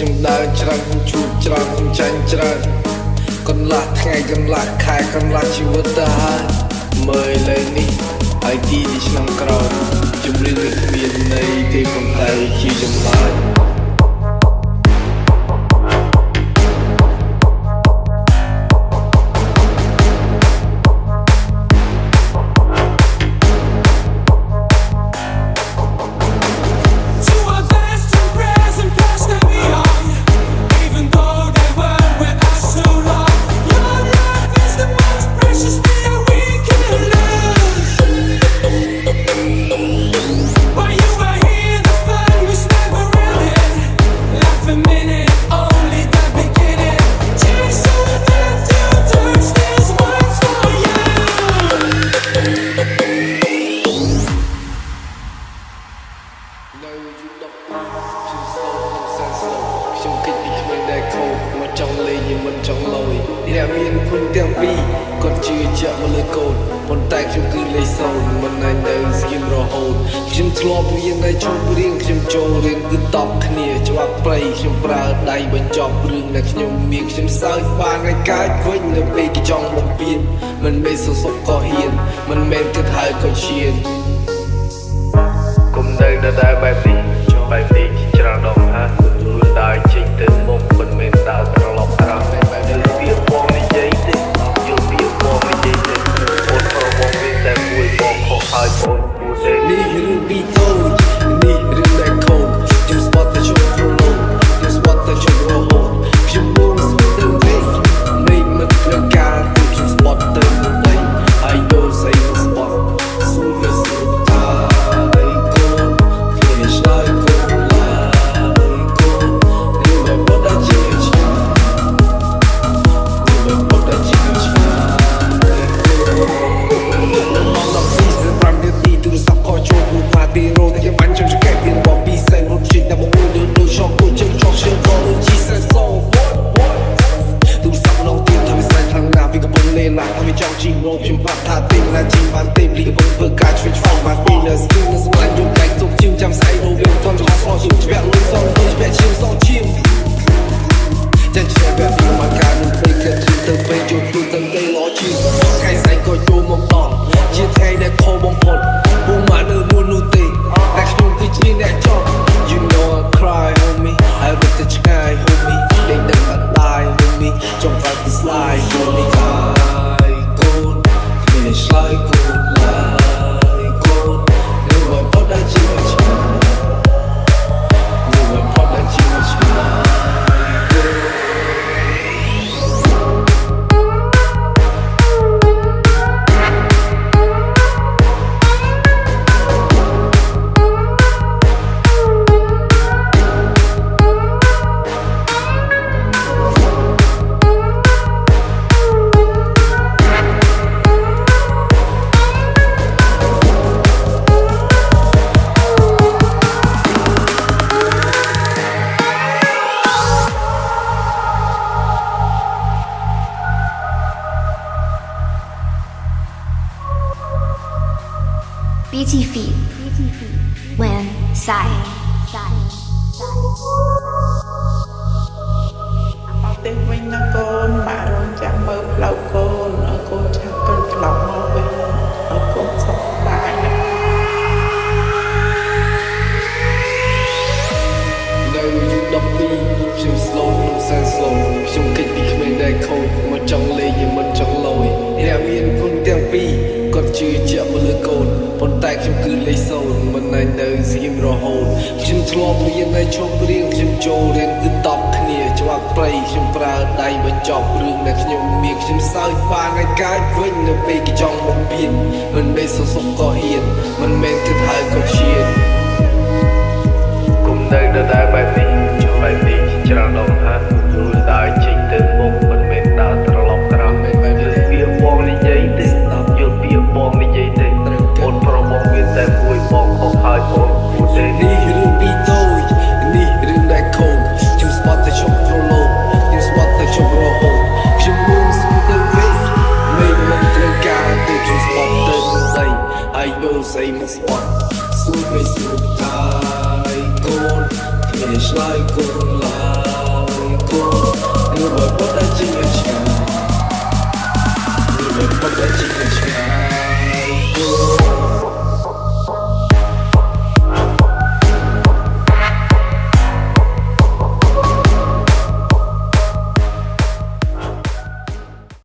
ខ្ញុំដើរច្រើនខ្ញុំជួបច្រើនខ្ញុំចាញ់ច្រើនកន្លះថ្ងៃកន្លះខែកន្លះជីវិតទៅហើយមើលលើនេះហើយទីឆ្នាំក្រោយជំរឿននេះគ្មានន័យទេប៉ុន្តែជាចម្លើយខ្ញុំគិតពីគ្មានដែលខូចមកចង់លេងnhưngមិនចង់លយអ្នកមានគុណទាំងពីរគាត់ជឿជាក់មកលើកូនប៉ុន្តែខ្ញុំគឺលេខ0មិនអាចទៅស្គីមរហូតខ្ញុំធ្លាប់រៀនតែជុំរៀងខ្ញុំចូលរៀនគឺតបគ្នាច្បាប់ព្រៃខ្ញុំប្រើដៃបញ្ចប់រឿងដែលខ្ញុំមានខ្ញុំសើចបានឲ្យកើតវិញនៅពេលគេចង់បំពេញមិនមែនសសុខក៏ហ៊ានមិនមែនគិតហើយក៏ឈានគុំនៅដែលបែបនេះជាច្រើនដងហើយគឺដើរចេញទៅមុខមិនមែនដើរត្រឡប់ក្រោយតែវាបងនិយាយទេយល់វាបងនិយាយទេអូនប្រវងវាតែមួយបងខកហើយបងគួរទេនេះរឿងពីតូចនេះរឿងដែលខូចខ្ញុំស្បត់តែជុំប្រឡូកខ្ញុំស្បត់តែជុំរហូតខ្ញុំមកស្បត់ទៅវិញមេឃមិនព្រឹកការទៅខ្ញុំស្បត់ទៅវិញហើយយកស្អីមកស្បត់ស៊ូនៅស្រុកតាហើយកូនគ្នាឆ្លើយខ្ញុំបាត់ថាទេណាជីបានទេលីកំពុងធ្វើការឆ្វេងឆ្វងបានពីនៅស្គីនៅស្មាច់យំតែទុកជើងចាំស្អីរវាងតន់ចំស្អជើងជ្រាក់លុយសងលុយបែកជើងសងឈាមចាជ្រាក់បែបនេះមកការនឹងពេកគិតទៅពេកយកខ្លួនទៅដីឡជាថ្ងៃស្អែកក៏ចូលមកដល់ជាថ្ងៃដែលខុសបំផុតពុំមកនៅមួយនោះទេតែខ្ញុំគឺជាអ្នកចង់ You know I cry homie ហើយរត់ទៅឆ្ងាយ homie ដេកដឹងអត់ដាយ homie ចង់កាត់ទៅ slide homieឆ្លើយកូនឡើយកូននៅមកផុតដល់ជីវិតឆ្ងាយនៅមកផុតដល់ជីវិតឆ្ងាយBeauty feet when sigh ទៅវិញណាកូនបាក់រងចាំមើលផ្លូវកូនឲ្យកូនឆាប់ទៅត្រឡប់មកវិញឲ្យកូនសុខសប្បាយណានៅយុគ12ខ្ញុំ slow ក្នុងសែន slow ខ្ញុំគិតពីគ្មានដែលខូចមកចង់លេងមិនចង់លយអ្នកមានគុណទាំងពីរគាត់ជឿជាក់មកលើកូនប៉ុន្តែខ្ញុំគឺលេខ0មិនអាចនៅស្គីមរហូតខ្ញុំធ្លាប់រៀនតែជុំរៀងខ្ញុំចូលរៀនគឺតបគ្នាច្បាប់ព្រៃខ្ញុំប្រើដៃបញ្ចប់រឿងដែលខ្ញុំមានខ្ញុំសើចបានឲ្យកើតវិញនៅពេលគេចង់បំពេញមិនមែនសសុខក៏ហ៊ានមិនមែនគិតហើយក៏ឈានគុំនៅដែលបែបនេះជាច្រើនដងហើយគឺដើរចេញទៅមុខមិនមែនដើរត្រឡប់ក្រោយវាបងនិយាយទេយល់ពីបងនិយាយទេអូនប្រវងវាតែមួយបងខកហើយបងគួរទេនេះរឿងពីតូចនេះរឿងដែលខូចខ្ញុំស្បត់តែជុំប្រឡូកខ្ញុំស្បត់តែជុំរហូតខ្ញុំមកស្បទៅវិញមេឃមិនត្រូវការទេខ្ញុំស្បត់ទៅស្អីហើយយកស្អីមកស្បត់ស៊ូមិនស្រួលតាយកូនគ្នាឆ្លើយកូនឡើ